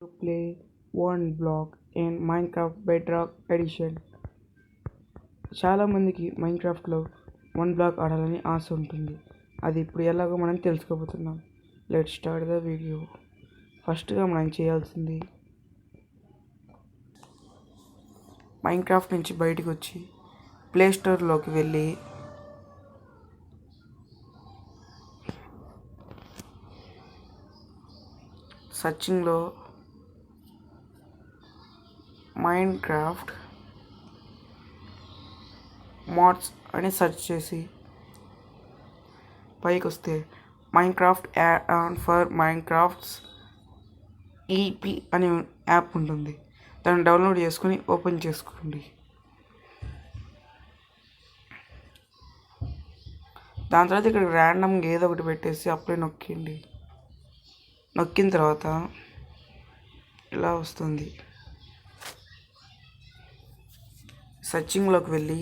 To play one block in Minecraft Bedrock Edition. చాలా మందికి మైన్క్రాఫ్ట్లో one black ఆడాలని ఆశ ఉంటుంది. అది ఇప్పుడు ఎలాగో మనం తెలుసుకోబోతున్నాం. Let start the video. ఫస్ట్గా మనం చేయాల్సింది మైన్క్రాఫ్ట్ నుంచి బయటకు వచ్చి ప్లే స్టోర్లోకి వెళ్ళి సర్చింగ్లో మైన్క్రాఫ్ట్ మోడ్స్ అని సెర్చ్ చేసి పైకి వస్తే Minecraft add on for Minecrafts E P అనే యాప్ ఉంటుంది. దాన్ని డౌన్లోడ్ చేసుకొని ఓపెన్ చేసుకోండి. దాని తర్వాత ఇక్కడ ర్యాండమ్గా ఏదో ఒకటి పెట్టేసి అప్లై నొక్కండి. నొక్కిన తర్వాత ఇలా వస్తుంది. సర్చింగ్లోకి వెళ్ళి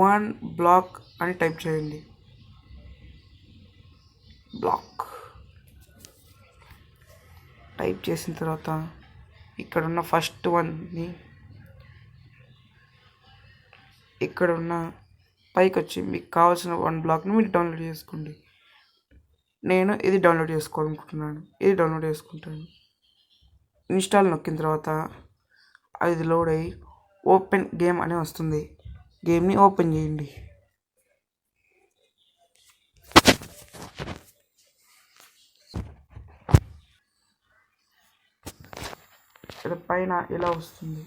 వన్ బ్లాక్ అని టైప్ చేయండి. బ్లాక్ టైప్ చేసిన తర్వాత ఇక్కడున్న ఫస్ట్ వన్ని ఇక్కడున్న పైకి వచ్చి మీకు కావాల్సిన వన్ బ్లాక్ని మీరు డౌన్లోడ్ చేసుకోండి. నేను ఇది డౌన్లోడ్ చేసుకోవాలనుకుంటున్నాను. ఇది డౌన్లోడ్ చేసుకుంటాను. ఇన్స్టాల్ నొక్కిన తర్వాత అది లోడ్ అయ్యి ఓపెన్ గేమ్ అని వస్తుంది. గేమ్ని ఓపెన్ చేయండి. ఇక్కడ పైన ఇలా వస్తుంది.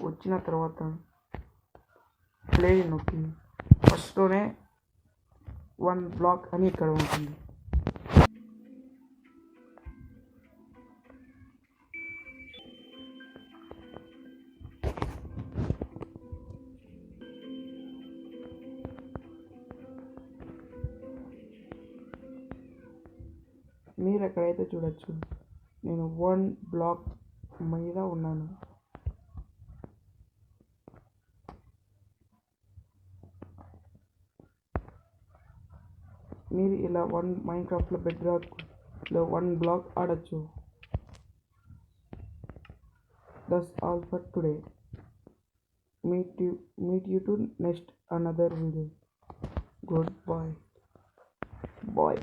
వచ్చిన తర్వాత ప్లే నొక్కి ఫస్ట్లోనే వన్ బ్లాక్ అని ఇక్కడ ఉంటుంది. మీరు ఎక్కడైతే చూడొచ్చు, నేను వన్ బ్లాక్ మీద ఉన్నాను. మీరు ఇలా మైన్క్రాఫ్ట్లో బెడ్రాక్లో వన్ బ్లాక్ ఆడచ్చు. That's all for today. Meet you to next another video. Goodbye. Bye.